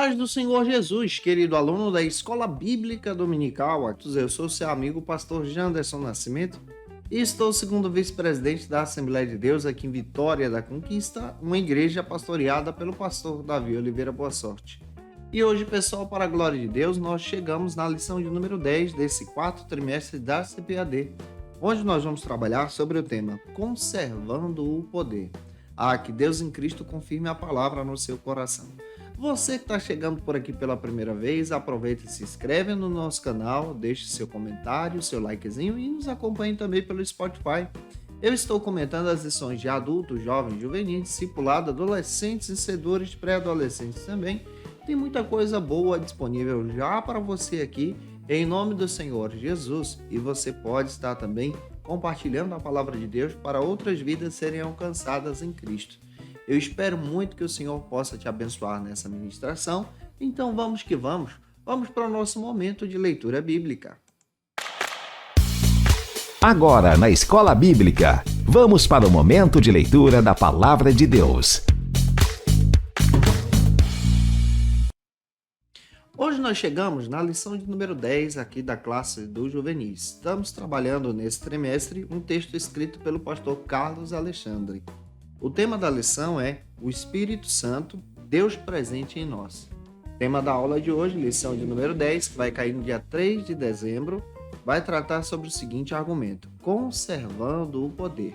paz do Senhor Jesus, querido aluno da Escola Bíblica Dominical. Eu sou seu amigo, pastor Janderson Nascimento, e estou segundo vice-presidente da Assembleia de Deus aqui em Vitória da Conquista, uma igreja pastoreada pelo pastor Davi Oliveira Boa Sorte. E hoje, pessoal, para a glória de Deus, nós chegamos na lição de número 10 desse quarto trimestre da CPAD, onde nós vamos trabalhar sobre o tema Conservando o Poder. Que Deus em Cristo confirme a palavra no seu coração. Você que está chegando por aqui pela primeira vez, aproveita e se inscreve no nosso canal, deixe seu comentário, seu likezinho e nos acompanhe também pelo Spotify. Eu estou comentando as lições de adultos, jovens, juvenis, discipulado, adolescentes e cedores pré-adolescentes também. Tem muita coisa boa disponível já para você aqui, em nome do Senhor Jesus. E você pode estar também compartilhando a palavra de Deus para outras vidas serem alcançadas em Cristo. Eu espero muito que o Senhor possa te abençoar nessa ministração. Então vamos que vamos. Vamos para o nosso momento de leitura bíblica. Agora, na Escola Bíblica, vamos para o momento de leitura da Palavra de Deus. Hoje nós chegamos na lição de número 10 aqui da classe dos juvenis. Estamos trabalhando nesse trimestre um texto escrito pelo pastor Carlos Alexandre. O tema da lição é o Espírito Santo, Deus presente em nós. Tema da aula de hoje, lição de número 10, que vai cair no dia 3 de dezembro, vai tratar sobre o seguinte argumento: conservando o poder.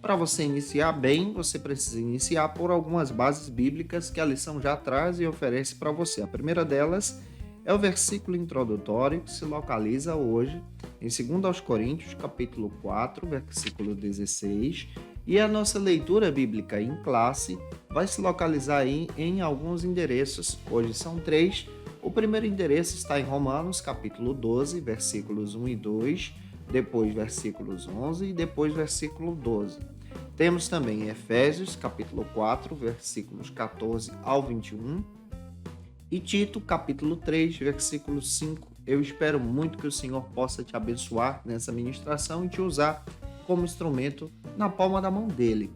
Para você iniciar bem, você precisa iniciar por algumas bases bíblicas que a lição já traz e oferece para você. A primeira delas é o versículo introdutório que se localiza hoje em 2 Coríntios, capítulo 4, versículo 16, e a nossa leitura bíblica em classe vai se localizar aí em alguns endereços. Hoje são 3. O primeiro endereço está em Romanos, capítulo 12, versículos 1 e 2, depois versículos 11 e depois versículo 12. Temos também Efésios, capítulo 4, versículos 14 ao 21, e Tito, capítulo 3, versículo 5. Eu espero muito que o Senhor possa te abençoar nessa ministração e te usar como instrumento na palma da mão dele.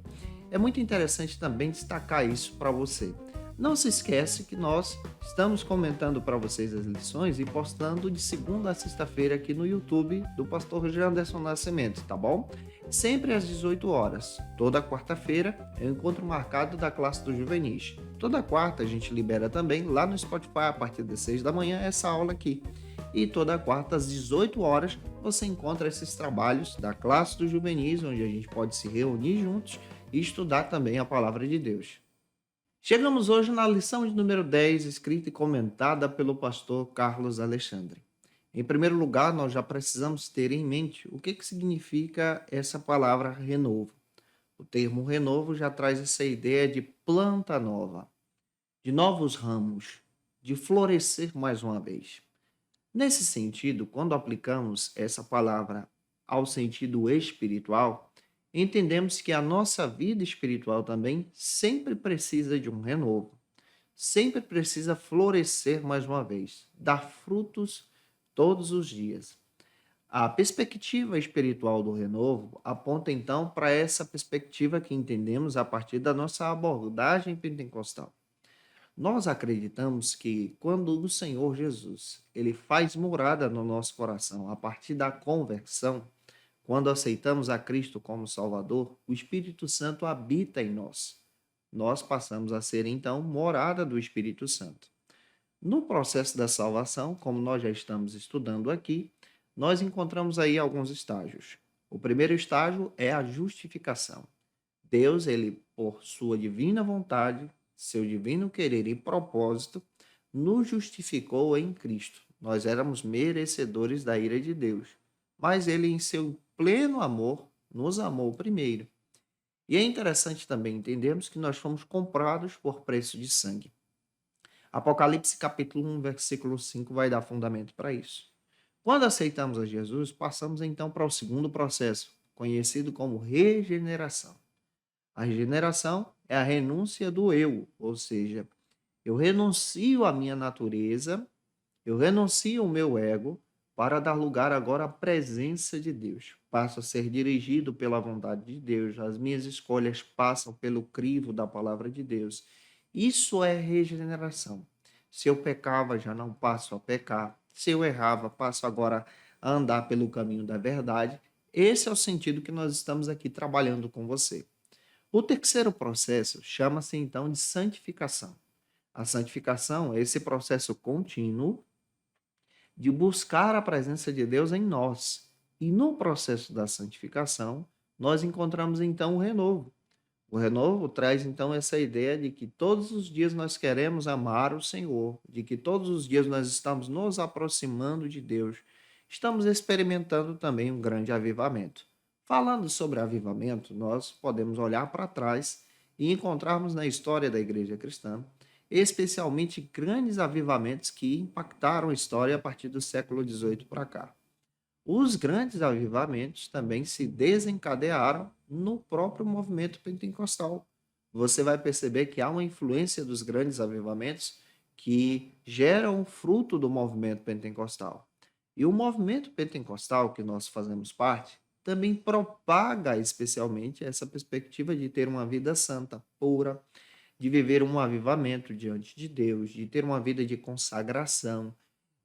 É muito interessante também destacar isso para você. Não se esquece que nós estamos comentando para vocês as lições e postando de segunda a sexta-feira aqui no YouTube do pastor Janderson Nascimento, tá bom? Sempre às 18 horas. Toda quarta-feira é o encontro marcado da classe dos juvenis. Toda quarta a gente libera também lá no Spotify a partir das 6 da manhã essa aula aqui. E toda quarta às 18 horas você encontra esses trabalhos da classe dos juvenis, onde a gente pode se reunir juntos e estudar também a palavra de Deus. Chegamos hoje na lição de número 10, escrita e comentada pelo pastor Carlos Alexandre. Em primeiro lugar, nós já precisamos ter em mente o que significa essa palavra renovo. O termo renovo já traz essa ideia de planta nova, de novos ramos, de florescer mais uma vez. Nesse sentido, quando aplicamos essa palavra ao sentido espiritual, entendemos que a nossa vida espiritual também sempre precisa de um renovo, sempre precisa florescer mais uma vez, dar frutos todos os dias. A perspectiva espiritual do renovo aponta então para essa perspectiva que entendemos a partir da nossa abordagem pentecostal. Nós acreditamos que quando o Senhor Jesus, ele faz morada no nosso coração a partir da conversão, quando aceitamos a Cristo como Salvador, o Espírito Santo habita em nós. Nós passamos a ser então morada do Espírito Santo. No processo da salvação, como nós já estamos estudando aqui, nós encontramos aí alguns estágios. O primeiro estágio é a justificação. Deus, ele, por sua divina vontade, seu divino querer e propósito, nos justificou em Cristo. Nós éramos merecedores da ira de Deus, mas ele, em seu pleno amor, nos amou primeiro. E é interessante também entendermos que nós fomos comprados por preço de sangue. Apocalipse capítulo 1, versículo 5 vai dar fundamento para isso. Quando aceitamos a Jesus, passamos então para o segundo processo, conhecido como regeneração. A regeneração é a renúncia do eu, ou seja, eu renuncio à minha natureza, eu renuncio ao meu ego para dar lugar agora à presença de Deus. Passo a ser dirigido pela vontade de Deus, as minhas escolhas passam pelo crivo da palavra de Deus. Isso é regeneração. Se eu pecava, já não passo a pecar. Se eu errava, passo agora a andar pelo caminho da verdade. Esse é o sentido que nós estamos aqui trabalhando com você. O terceiro processo chama-se então de santificação. A santificação é esse processo contínuo de buscar a presença de Deus em nós. E no processo da santificação, nós encontramos então o renovo. O renovo traz então essa ideia de que todos os dias nós queremos amar o Senhor, de que todos os dias nós estamos nos aproximando de Deus, estamos experimentando também um grande avivamento. Falando sobre avivamento, nós podemos olhar para trás e encontrarmos na história da igreja cristã, especialmente grandes avivamentos que impactaram a história a partir do século XVIII para cá. Os grandes avivamentos também se desencadearam no próprio movimento pentecostal. Você vai perceber que há uma influência dos grandes avivamentos que geram o fruto do movimento pentecostal. E o movimento pentecostal que nós fazemos parte também propaga especialmente essa perspectiva de ter uma vida santa, pura, de viver um avivamento diante de Deus, de ter uma vida de consagração,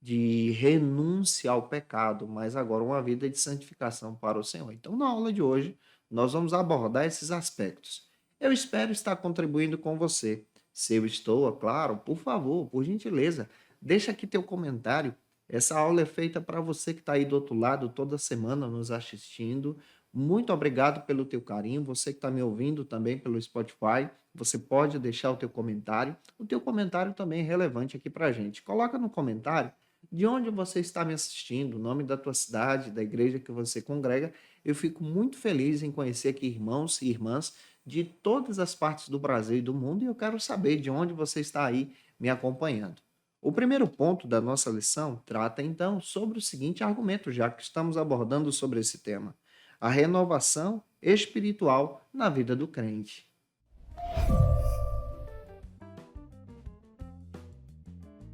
de renúncia ao pecado, mas agora uma vida de santificação para o Senhor. Então, na aula de hoje, nós vamos abordar esses aspectos. Eu espero estar contribuindo com você. Se eu estou, é claro, por favor, por gentileza, deixa aqui teu comentário. Essa aula é feita para você que está aí do outro lado toda semana nos assistindo. Muito obrigado pelo teu carinho. Você que está me ouvindo também pelo Spotify, você pode deixar o teu comentário. O teu comentário também é relevante aqui para a gente. Coloca no comentário de onde você está me assistindo, o nome da tua cidade, da igreja que você congrega. Eu fico muito feliz em conhecer aqui irmãos e irmãs de todas as partes do Brasil e do mundo e eu quero saber de onde você está aí me acompanhando. O primeiro ponto da nossa lição trata então sobre o seguinte argumento, já que estamos abordando sobre esse tema: a renovação espiritual na vida do crente.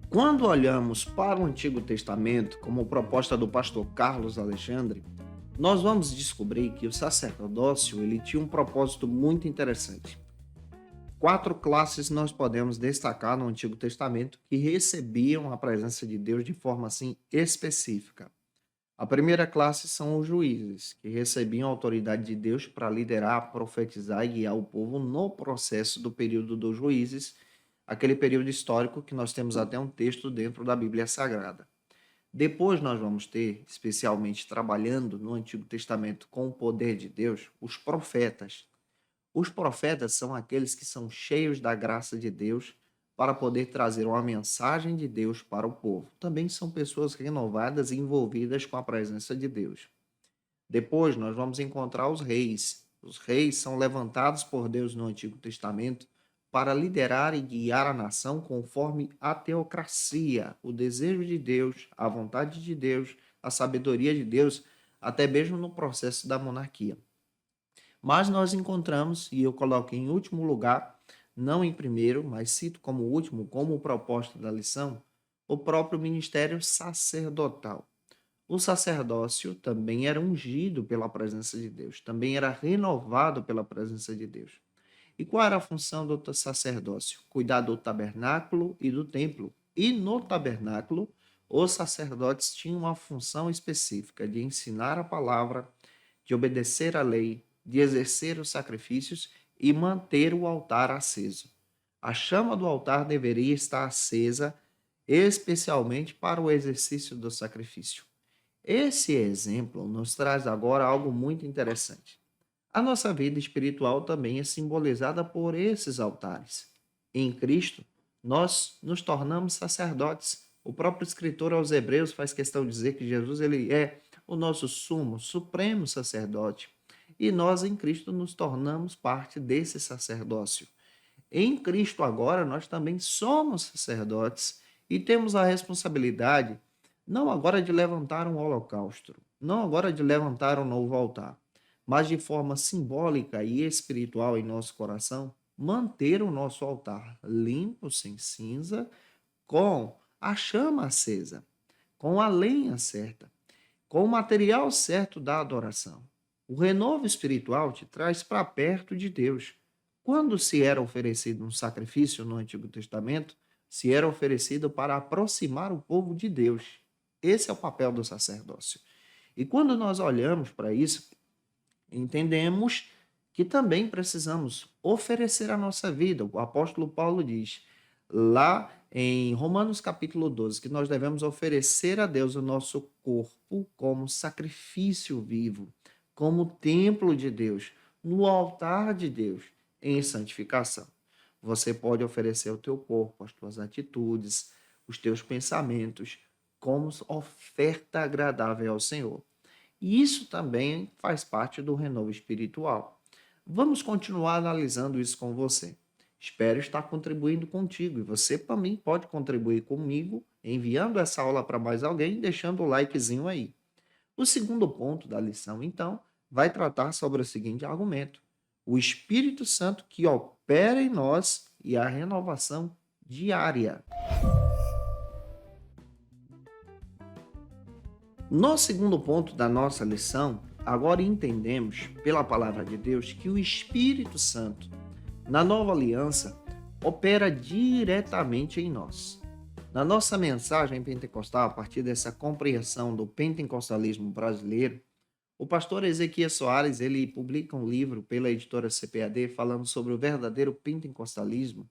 Quando olhamos para o Antigo Testamento, como proposta do pastor Carlos Alexandre, nós vamos descobrir que o sacerdócio ele tinha um propósito muito interessante. 4 classes nós podemos destacar no Antigo Testamento que recebiam a presença de Deus de forma assim específica. A primeira classe são os juízes, que recebiam a autoridade de Deus para liderar, profetizar e guiar o povo no processo do período dos juízes, aquele período histórico que nós temos até um texto dentro da Bíblia Sagrada. Depois nós vamos ter, especialmente trabalhando no Antigo Testamento com o poder de Deus, os profetas. Os profetas são aqueles que são cheios da graça de Deus para poder trazer uma mensagem de Deus para o povo. Também são pessoas renovadas e envolvidas com a presença de Deus. Depois nós vamos encontrar os reis. Os reis são levantados por Deus no Antigo Testamento para liderar e guiar a nação conforme a teocracia, o desejo de Deus, a vontade de Deus, a sabedoria de Deus, até mesmo no processo da monarquia. Mas nós encontramos, e eu coloco em último lugar, não em primeiro, mas cito como último, como proposta da lição, o próprio ministério sacerdotal. O sacerdócio também era ungido pela presença de Deus, também era renovado pela presença de Deus. E qual era a função do sacerdócio? Cuidar do tabernáculo e do templo. E no tabernáculo, os sacerdotes tinham uma função específica de ensinar a palavra, de obedecer à lei, de exercer os sacrifícios e manter o altar aceso. A chama do altar deveria estar acesa, especialmente para o exercício do sacrifício. Esse exemplo nos traz agora algo muito interessante. A nossa vida espiritual também é simbolizada por esses altares. Em Cristo, nós nos tornamos sacerdotes. O próprio escritor aos Hebreus faz questão de dizer que Jesus ele é o nosso sumo, supremo sacerdote. E nós em Cristo nos tornamos parte desse sacerdócio. Em Cristo agora nós também somos sacerdotes e temos a responsabilidade não agora de levantar um holocausto, não agora de levantar um novo altar, mas de forma simbólica e espiritual em nosso coração, manter o nosso altar limpo, sem cinza, com a chama acesa, com a lenha certa, com o material certo da adoração. O renovo espiritual te traz para perto de Deus. Quando se era oferecido um sacrifício no Antigo Testamento, se era oferecido para aproximar o povo de Deus. Esse é o papel do sacerdócio. E quando nós olhamos para isso, entendemos que também precisamos oferecer a nossa vida. O apóstolo Paulo diz lá em Romanos capítulo 12 que nós devemos oferecer a Deus o nosso corpo como sacrifício vivo, como templo de Deus, no altar de Deus, em santificação. Você pode oferecer o teu corpo, as tuas atitudes, os teus pensamentos, como oferta agradável ao Senhor. E isso também faz parte do renovo espiritual. Vamos continuar analisando isso com você. Espero estar contribuindo contigo e você também pode contribuir comigo enviando essa aula para mais alguém e deixando o likezinho aí. O segundo ponto da lição, então, vai tratar sobre o seguinte argumento: o Espírito Santo que opera em nós e a renovação diária. No segundo ponto da nossa lição, agora entendemos, pela palavra de Deus, que o Espírito Santo, na nova aliança, opera diretamente em nós. Na nossa mensagem pentecostal, a partir dessa compreensão do pentecostalismo brasileiro, o pastor Ezequias Soares, ele publica um livro pela editora CPAD falando sobre o verdadeiro pentecostalismo.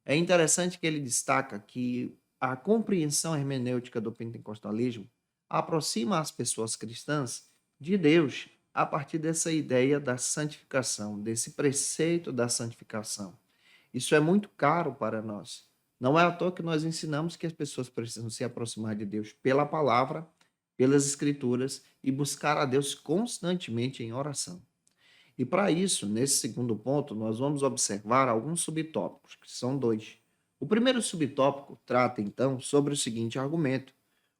É interessante que ele destaca que a compreensão hermenêutica do pentecostalismo aproxima as pessoas cristãs de Deus a partir dessa ideia da santificação, desse preceito da santificação. Isso é muito caro para nós. Não é à toa que nós ensinamos que as pessoas precisam se aproximar de Deus pela palavra, pelas escrituras e buscar a Deus constantemente em oração. E para isso, nesse segundo ponto, nós vamos observar alguns subtópicos, que são dois. O primeiro subtópico trata, então, sobre o seguinte argumento: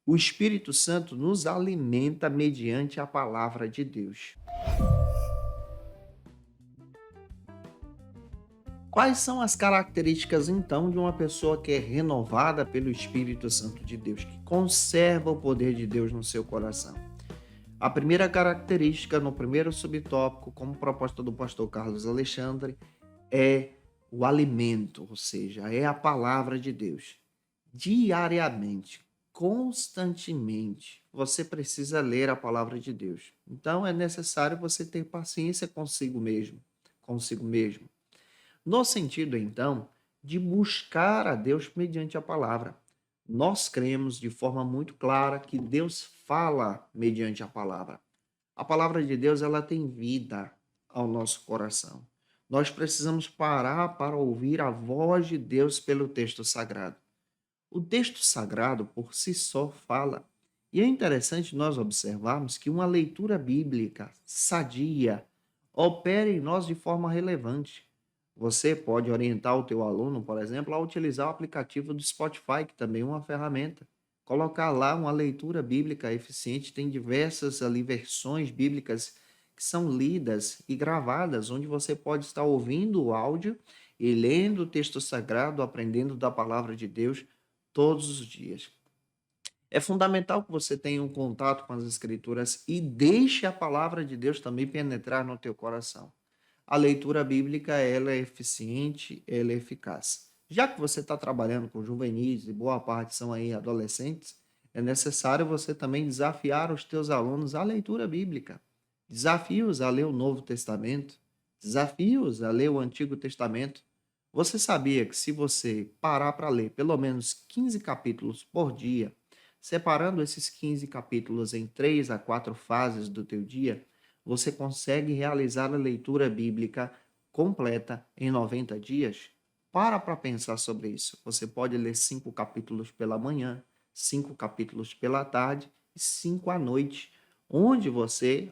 o Espírito Santo nos alimenta mediante a palavra de Deus. Quais são as características, então, de uma pessoa que é renovada pelo Espírito Santo de Deus, que conserva o poder de Deus no seu coração? A primeira característica, no primeiro subtópico, como proposta do pastor Carlos Alexandre, é o alimento, ou seja, é a palavra de Deus. Diariamente, constantemente, você precisa ler a palavra de Deus. Então, é necessário você ter paciência consigo mesmo, consigo mesmo. No sentido, então, de buscar a Deus mediante a palavra. Nós cremos de forma muito clara que Deus fala mediante a palavra. A palavra de Deus, ela tem vida ao nosso coração. Nós precisamos parar para ouvir a voz de Deus pelo texto sagrado. O texto sagrado, por si só, fala. E é interessante nós observarmos que uma leitura bíblica sadia opera em nós de forma relevante. Você pode orientar o teu aluno, por exemplo, a utilizar o aplicativo do Spotify, que também é uma ferramenta. Colocar lá uma leitura bíblica eficiente, tem diversas ali versões bíblicas que são lidas e gravadas, onde você pode estar ouvindo o áudio e lendo o texto sagrado, aprendendo da palavra de Deus todos os dias. É fundamental que você tenha um contato com as Escrituras e deixe a palavra de Deus também penetrar no teu coração. A leitura bíblica, ela é eficiente, ela é eficaz. Já que você está trabalhando com juvenis e boa parte são aí adolescentes, é necessário você também desafiar os teus alunos à leitura bíblica. Desafie-os a ler o Novo Testamento, desafie-os a ler o Antigo Testamento. Você sabia que se você parar para ler pelo menos 15 capítulos por dia, separando esses 15 capítulos em 3 a 4 fases do teu dia, você consegue realizar a leitura bíblica completa em 90 dias? Para pensar sobre isso. Você pode ler 5 capítulos pela manhã, 5 capítulos pela tarde e 5 à noite, onde você,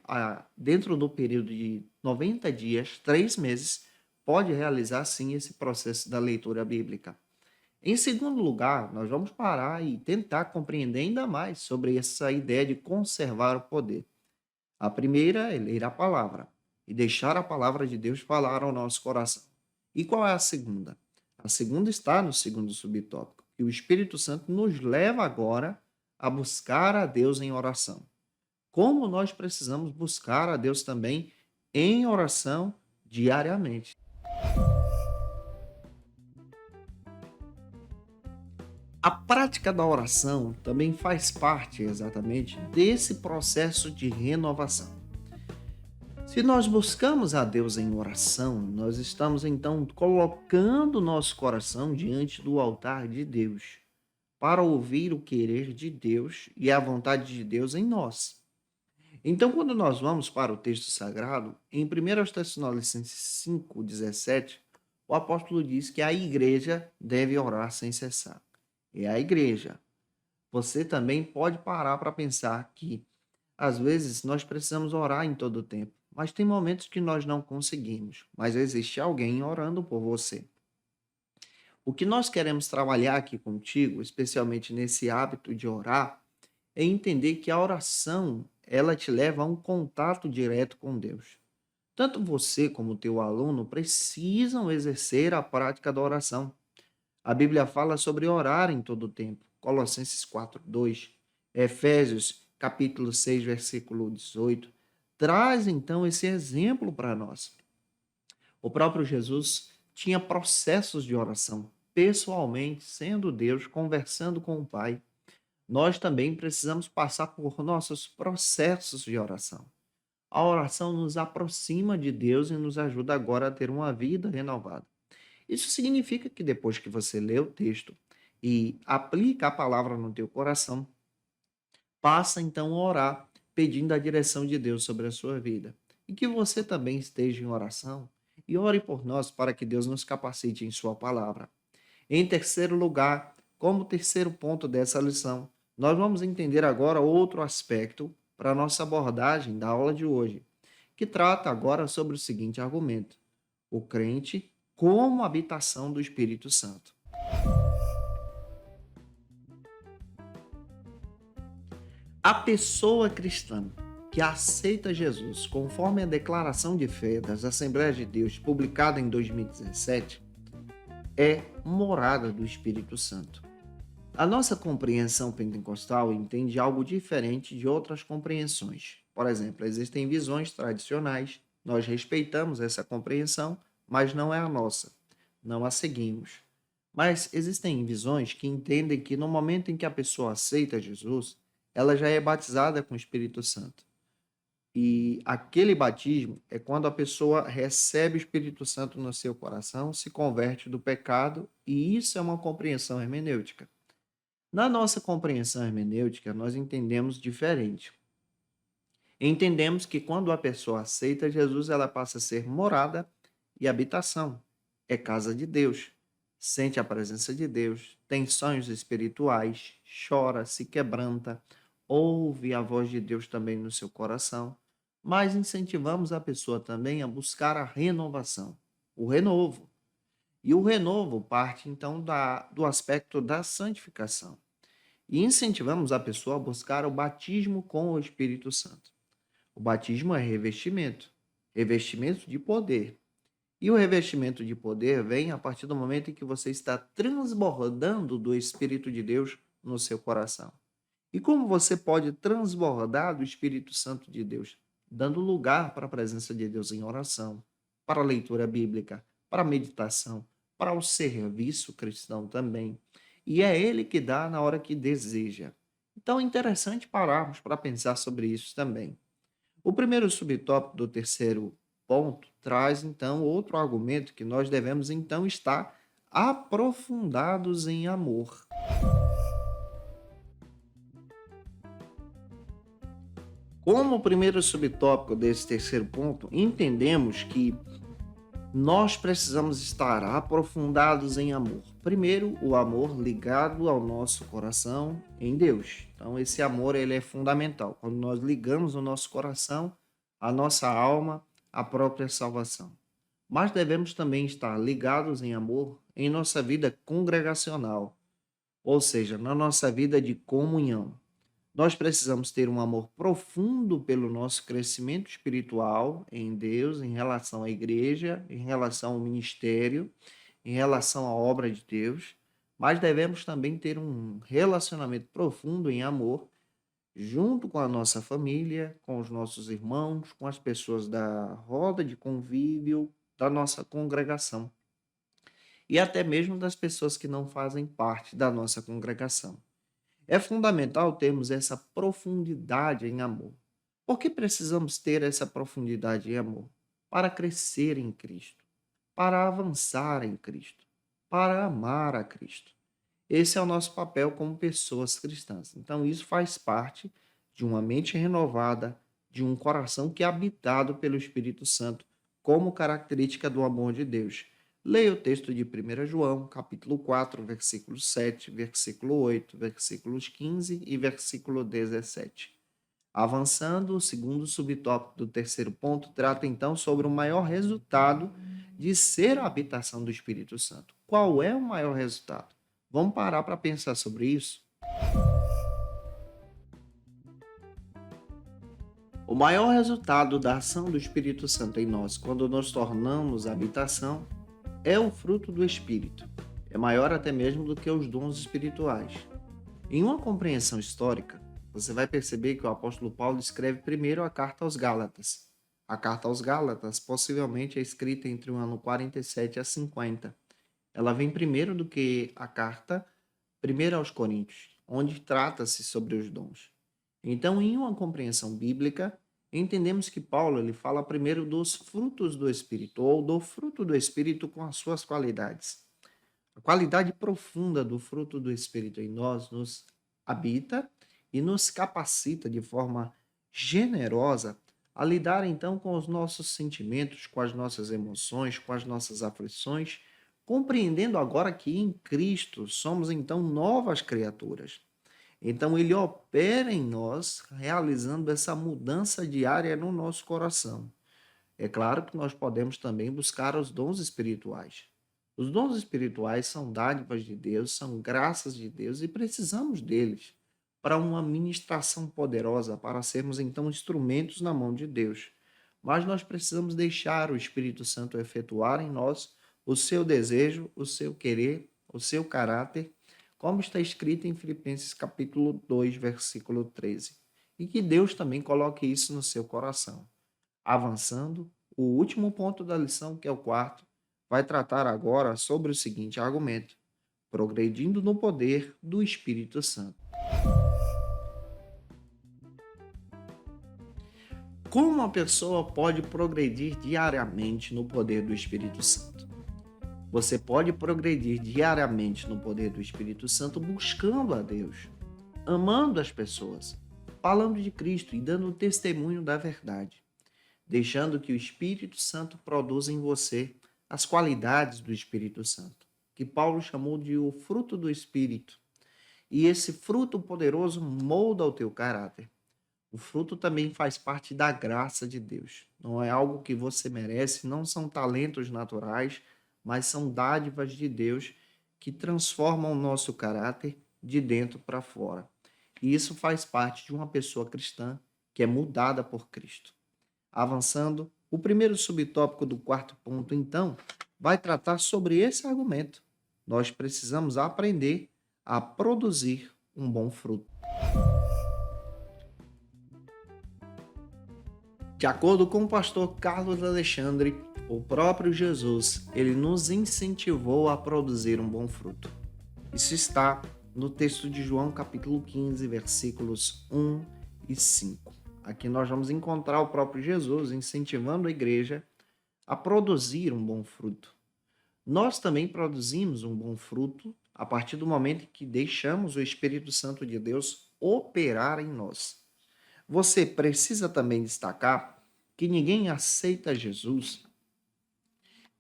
dentro do período de 90 dias, 3 meses, pode realizar sim esse processo da leitura bíblica. Em segundo lugar, nós vamos parar e tentar compreender ainda mais sobre essa ideia de conservar o poder. A primeira é ler a palavra e deixar a palavra de Deus falar ao nosso coração. E qual é a segunda? A segunda está no segundo subtópico, que o Espírito Santo nos leva agora a buscar a Deus em oração. Como nós precisamos buscar a Deus também em oração diariamente. A prática da oração também faz parte exatamente desse processo de renovação. Se nós buscamos a Deus em oração, nós estamos então colocando nosso coração diante do altar de Deus, para ouvir o querer de Deus e a vontade de Deus em nós. Então, quando nós vamos para o texto sagrado, em 1 Tessalonicenses 5,17, o apóstolo diz que a igreja deve orar sem cessar. É a igreja. Você também pode parar para pensar que, às vezes, nós precisamos orar em todo o tempo, mas tem momentos que nós não conseguimos, mas existe alguém orando por você. O que nós queremos trabalhar aqui contigo, especialmente nesse hábito de orar, é entender que a oração, ela te leva a um contato direto com Deus. Tanto você como o teu aluno precisam exercer a prática da oração. A Bíblia fala sobre orar em todo o tempo. Colossenses 4:2, Efésios capítulo 6, versículo 18, traz então esse exemplo para nós. O próprio Jesus tinha processos de oração, pessoalmente, sendo Deus, conversando com o Pai. Nós também precisamos passar por nossos processos de oração. A oração nos aproxima de Deus e nos ajuda agora a ter uma vida renovada. Isso significa que depois que você lê o texto e aplica a palavra no teu coração, passa então a orar, pedindo a direção de Deus sobre a sua vida. E que você também esteja em oração e ore por nós para que Deus nos capacite em sua palavra. Em terceiro lugar, como terceiro ponto dessa lição, nós vamos entender agora outro aspecto para a nossa abordagem da aula de hoje, que trata agora sobre o seguinte argumento: o crente como habitação do Espírito Santo. A pessoa cristã que aceita Jesus conforme a declaração de fé das Assembleias de Deus publicada em 2017 é morada do Espírito Santo. A nossa compreensão pentecostal entende algo diferente de outras compreensões. Por exemplo, existem visões tradicionais, nós respeitamos essa compreensão, mas não é a nossa, não a seguimos. Mas existem visões que entendem que no momento em que a pessoa aceita Jesus, ela já é batizada com o Espírito Santo. E aquele batismo é quando a pessoa recebe o Espírito Santo no seu coração, se converte do pecado, e isso é uma compreensão hermenêutica. Na nossa compreensão hermenêutica, nós entendemos diferente. Entendemos que quando a pessoa aceita Jesus, ela passa a ser morada e habitação. É casa de Deus, sente a presença de Deus, tem sonhos espirituais, chora, se quebranta, ouve a voz de Deus também no seu coração. Mas incentivamos a pessoa também a buscar a renovação, o renovo. E o renovo parte, então, do aspecto da santificação. E incentivamos a pessoa a buscar o batismo com o Espírito Santo. O batismo é revestimento, revestimento de poder. E o revestimento de poder vem a partir do momento em que você está transbordando do Espírito de Deus no seu coração. E como você pode transbordar do Espírito Santo de Deus? Dando lugar para a presença de Deus em oração, para a leitura bíblica, para a meditação, para o serviço cristão também. E é Ele que dá na hora que deseja. Então é interessante pararmos para pensar sobre isso também. O primeiro subtópico do terceiro ponto traz então outro argumento que nós devemos então estar aprofundados em amor. Como o primeiro subtópico desse terceiro ponto, entendemos que nós precisamos estar aprofundados em amor. Primeiro, o amor ligado ao nosso coração em Deus. Então, esse amor ele é fundamental. Quando nós ligamos o nosso coração, a nossa alma, à própria salvação. Mas devemos também estar ligados em amor em nossa vida congregacional, ou seja, na nossa vida de comunhão. Nós precisamos ter um amor profundo pelo nosso crescimento espiritual em Deus, em relação à igreja, em relação ao ministério, em relação à obra de Deus, mas devemos também ter um relacionamento profundo em amor junto com a nossa família, com os nossos irmãos, com as pessoas da roda de convívio da nossa congregação. e até mesmo das pessoas que não fazem parte da nossa congregação. É fundamental termos essa profundidade em amor. Por que precisamos ter essa profundidade em amor? Para crescer em Cristo, para avançar em Cristo, para amar a Cristo. Esse é o nosso papel como pessoas cristãs. Então, isso faz parte de uma mente renovada, de um coração que é habitado pelo Espírito Santo, como característica do amor de Deus. Leia o texto de 1 João, capítulo 4, versículo 7, versículo 8, versículos 15 e versículo 17. Avançando, o segundo subtópico do terceiro ponto trata então sobre o maior resultado de ser a habitação do Espírito Santo. Qual é o maior resultado? Vamos parar para pensar sobre isso? O maior resultado da ação do Espírito Santo em nós, quando nos tornamos habitação, é o fruto do Espírito. É maior até mesmo do que os dons espirituais. Em uma compreensão histórica, você vai perceber que o apóstolo Paulo escreve primeiro a carta aos Gálatas. A carta aos Gálatas possivelmente é escrita entre o ano 47 a 50. Ela vem primeiro do que a carta primeiro aos Coríntios, onde trata-se sobre os dons. Então, em uma compreensão bíblica, entendemos que Paulo ele fala primeiro dos frutos do Espírito, ou do fruto do Espírito com as suas qualidades. A qualidade profunda do fruto do Espírito em nós nos habita e nos capacita de forma generosa a lidar então com os nossos sentimentos, com as nossas emoções, com as nossas aflições, compreendendo agora que em Cristo somos então novas criaturas. Então ele opera em nós, realizando essa mudança diária no nosso coração. É claro que nós podemos também buscar os dons espirituais. Os dons espirituais são dádivas de Deus, são graças de Deus e precisamos deles para uma ministração poderosa, para sermos então instrumentos na mão de Deus. Mas nós precisamos deixar o Espírito Santo efetuar em nós o seu desejo, o seu querer, o seu caráter, como está escrito em Filipenses capítulo 2, versículo 13. E que Deus também coloque isso no seu coração. Avançando, o último ponto da lição, que é o quarto, vai tratar agora sobre o seguinte argumento: progredindo no poder do Espírito Santo. Como uma pessoa pode progredir diariamente no poder do Espírito Santo? Você pode progredir diariamente no poder do Espírito Santo buscando a Deus, amando as pessoas, falando de Cristo e dando testemunho da verdade, deixando que o Espírito Santo produza em você as qualidades do Espírito Santo, que Paulo chamou de o fruto do Espírito. E esse fruto poderoso molda o teu caráter. O fruto também faz parte da graça de Deus. Não é algo que você merece, não são talentos naturais, mas são dádivas de Deus que transformam o nosso caráter de dentro para fora. E isso faz parte de uma pessoa cristã que é mudada por Cristo. Avançando, o primeiro subtópico do quarto ponto, então, vai tratar sobre esse argumento. Nós precisamos aprender a produzir um bom fruto. De acordo com o pastor Carlos Alexandre, o próprio Jesus, ele nos incentivou a produzir um bom fruto. Isso está no texto de João, capítulo 15, versículos 1 e 5. Aqui nós vamos encontrar o próprio Jesus incentivando a igreja a produzir um bom fruto. Nós também produzimos um bom fruto a partir do momento em que deixamos o Espírito Santo de Deus operar em nós. Você precisa também destacar que ninguém aceita Jesus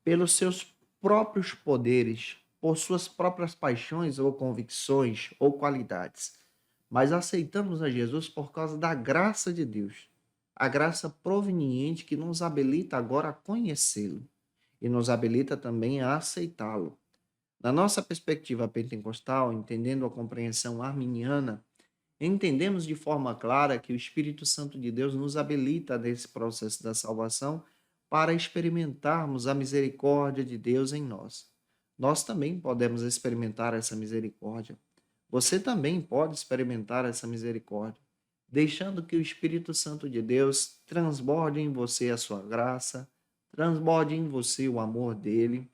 pelos seus próprios poderes, por suas próprias paixões ou convicções ou qualidades, mas aceitamos a Jesus por causa da graça de Deus, a graça proveniente que nos habilita agora a conhecê-lo e nos habilita também a aceitá-lo. Na nossa perspectiva pentecostal, entendendo a compreensão arminiana, entendemos de forma clara que o Espírito Santo de Deus nos habilita nesse processo da salvação para experimentarmos a misericórdia de Deus em nós. Nós também podemos experimentar essa misericórdia. Você também pode experimentar essa misericórdia, deixando que o Espírito Santo de Deus transborde em você a sua graça, transborde em você o amor dele,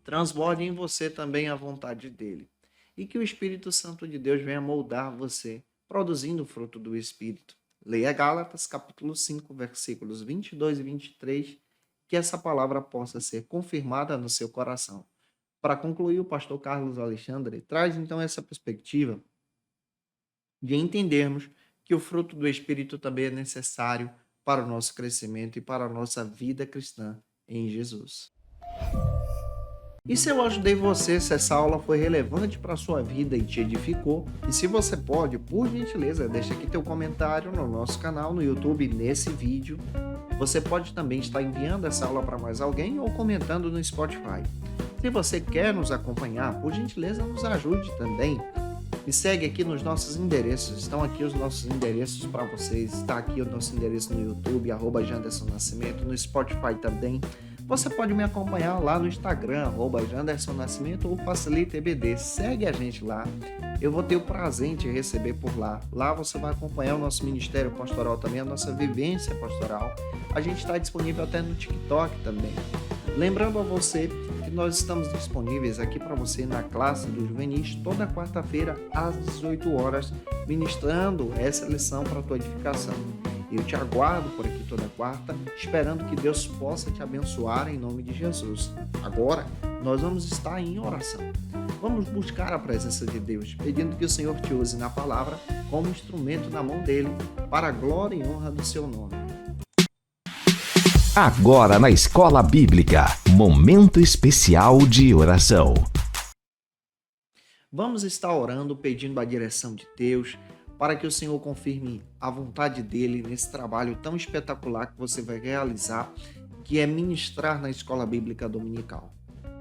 transborde em você também a vontade dele. E que o Espírito Santo de Deus venha moldar você, produzindo o fruto do Espírito. Leia Gálatas, capítulo 5, versículos 22 e 23, que essa palavra possa ser confirmada no seu coração. Para concluir, o pastor Carlos Alexandre traz então essa perspectiva de entendermos que o fruto do Espírito também é necessário para o nosso crescimento e para a nossa vida cristã em Jesus. E se eu ajudei você, se essa aula foi relevante para a sua vida e te edificou, e se você pode, por gentileza, deixa aqui teu comentário no nosso canal no YouTube nesse vídeo. Você pode também estar enviando essa aula para mais alguém ou comentando no Spotify. Se você quer nos acompanhar, por gentileza, nos ajude também. Me segue aqui nos nossos endereços. Estão aqui os nossos endereços para vocês. Está aqui o nosso endereço no YouTube, @Janderson Nascimento, no Spotify também. Você pode me acompanhar lá no Instagram, @Janderson Nascimento ou Facilita EBD. Segue a gente lá. Eu vou ter o prazer em te receber por lá. Lá você vai acompanhar o nosso ministério pastoral também, a nossa vivência pastoral. A gente está disponível até no TikTok também. Lembrando a você que nós estamos disponíveis aqui para você na classe dos juvenis toda quarta-feira às 18 horas, ministrando essa lição para a tua edificação. Eu te aguardo por aqui toda quarta, esperando que Deus possa te abençoar em nome de Jesus. Agora, nós vamos estar em oração. Vamos buscar a presença de Deus, pedindo que o Senhor te use na palavra como instrumento na mão dele, para a glória e honra do seu nome. Agora na Escola Bíblica, momento especial de oração. Vamos estar orando, pedindo a direção de Deus, para que o Senhor confirme a vontade dele nesse trabalho tão espetacular que você vai realizar, que é ministrar na Escola Bíblica Dominical.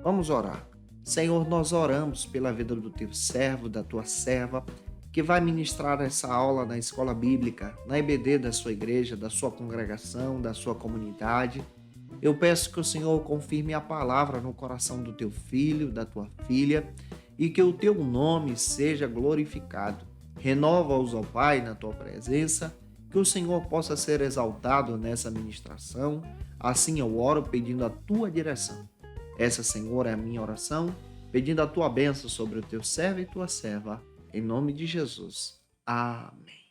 Vamos orar. Senhor, nós oramos pela vida do teu servo, da tua serva, que vai ministrar essa aula na Escola Bíblica, na EBD da sua igreja, da sua congregação, da sua comunidade. Eu peço que o Senhor confirme a palavra no coração do teu filho, da tua filha, e que o teu nome seja glorificado. Renova-os, ó Pai, na tua presença, que o Senhor possa ser exaltado nessa ministração. Assim eu oro pedindo a tua direção. Essa, Senhor, é a minha oração, pedindo a tua bênção sobre o teu servo e tua serva, em nome de Jesus. Amém.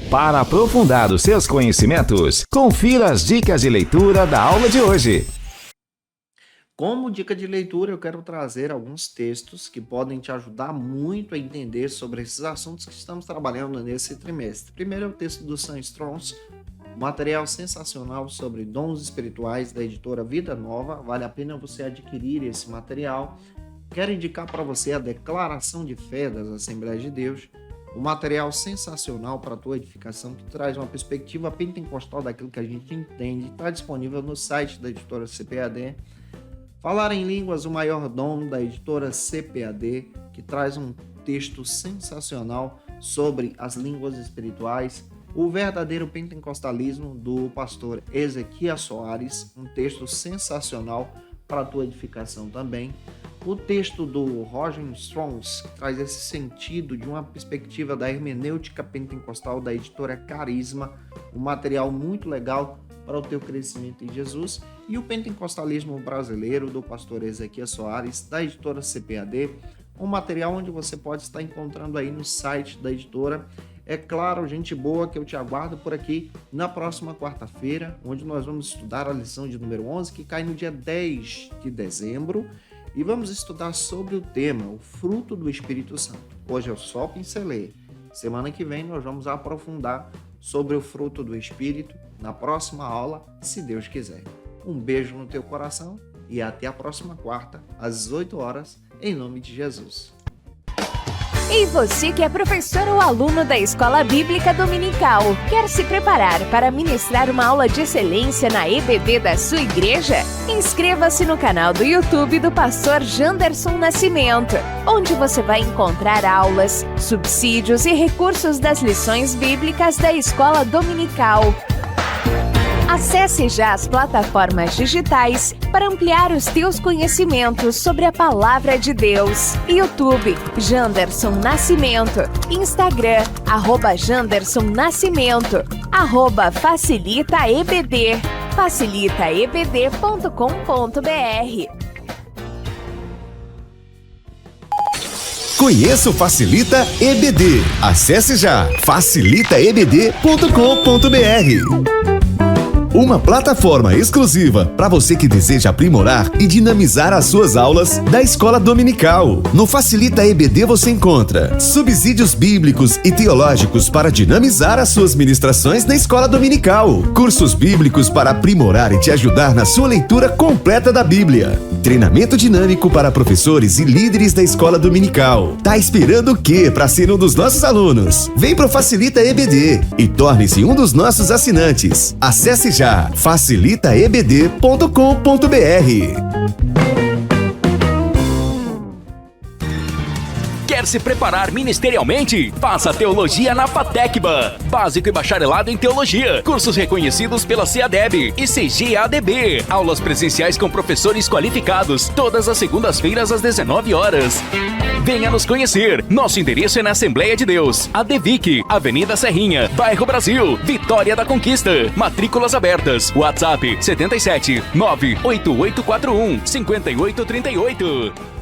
Para aprofundar os seus conhecimentos, confira as dicas de leitura da aula de hoje. Como dica de leitura, eu quero trazer alguns textos que podem te ajudar muito a entender sobre esses assuntos que estamos trabalhando nesse trimestre. Primeiro é o texto do Sam Strauss, material sensacional sobre dons espirituais da editora Vida Nova. Vale a pena você adquirir esse material. Quero indicar para você a Declaração de Fé das Assembleias de Deus, um material sensacional para a tua edificação, que traz uma perspectiva pentecostal daquilo que a gente entende. Está disponível no site da editora CPAD. Falar em Línguas, o Maior Dom, da editora CPAD, que traz um texto sensacional sobre as línguas espirituais. O Verdadeiro Pentecostalismo, do pastor Ezequias Soares, um texto sensacional para a tua edificação também. O texto do Roger Strauss, que traz esse sentido de uma perspectiva da hermenêutica pentecostal da editora Carisma, um material muito legal para o teu crescimento em Jesus. E o Pentecostalismo Brasileiro, do pastor Ezequias Soares, da editora CPAD, um material onde você pode estar encontrando aí no site da editora. É claro, gente boa, que eu te aguardo por aqui na próxima quarta-feira, onde nós vamos estudar a lição de número 11, que cai no dia 10 de dezembro, e vamos estudar sobre o tema, o fruto do Espírito Santo. Hoje eu só pincelei. Semana que vem nós vamos aprofundar sobre o fruto do Espírito na próxima aula, se Deus quiser. Um beijo no teu coração e até a próxima quarta, às 8 horas, em nome de Jesus. E você que é professor ou aluno da Escola Bíblica Dominical, quer se preparar para ministrar uma aula de excelência na EBD da sua igreja? Inscreva-se no canal do YouTube do pastor Janderson Nascimento, onde você vai encontrar aulas, subsídios e recursos das lições bíblicas da Escola Dominical. Acesse já as plataformas digitais para ampliar os teus conhecimentos sobre a Palavra de Deus. YouTube, Janderson Nascimento. Instagram, @Janderson Nascimento. @FacilitaEBD. facilitaebd.com.br. Conheça o Facilita EBD. Acesse já facilitaebd.com.br. Uma plataforma exclusiva para você que deseja aprimorar e dinamizar as suas aulas da escola dominical. No Facilita EBD você encontra subsídios bíblicos e teológicos para dinamizar as suas ministrações na escola dominical, cursos bíblicos para aprimorar e te ajudar na sua leitura completa da Bíblia, treinamento dinâmico para professores e líderes da escola dominical. Tá esperando o quê para ser um dos nossos alunos? Vem pro Facilita EBD e torne-se um dos nossos assinantes. Acesse já facilitaebd.com.br. Quer se preparar ministerialmente? Faça teologia na FATECBA. Básico e bacharelado em teologia. Cursos reconhecidos pela CEADEB e CGADB. Aulas presenciais com professores qualificados. Todas as segundas-feiras às 19 horas. Venha nos conhecer. Nosso endereço é na Assembleia de Deus. ADVIC, Avenida Serrinha, Bairro Brasil, Vitória da Conquista. Matrículas abertas. WhatsApp 77 98841 5838.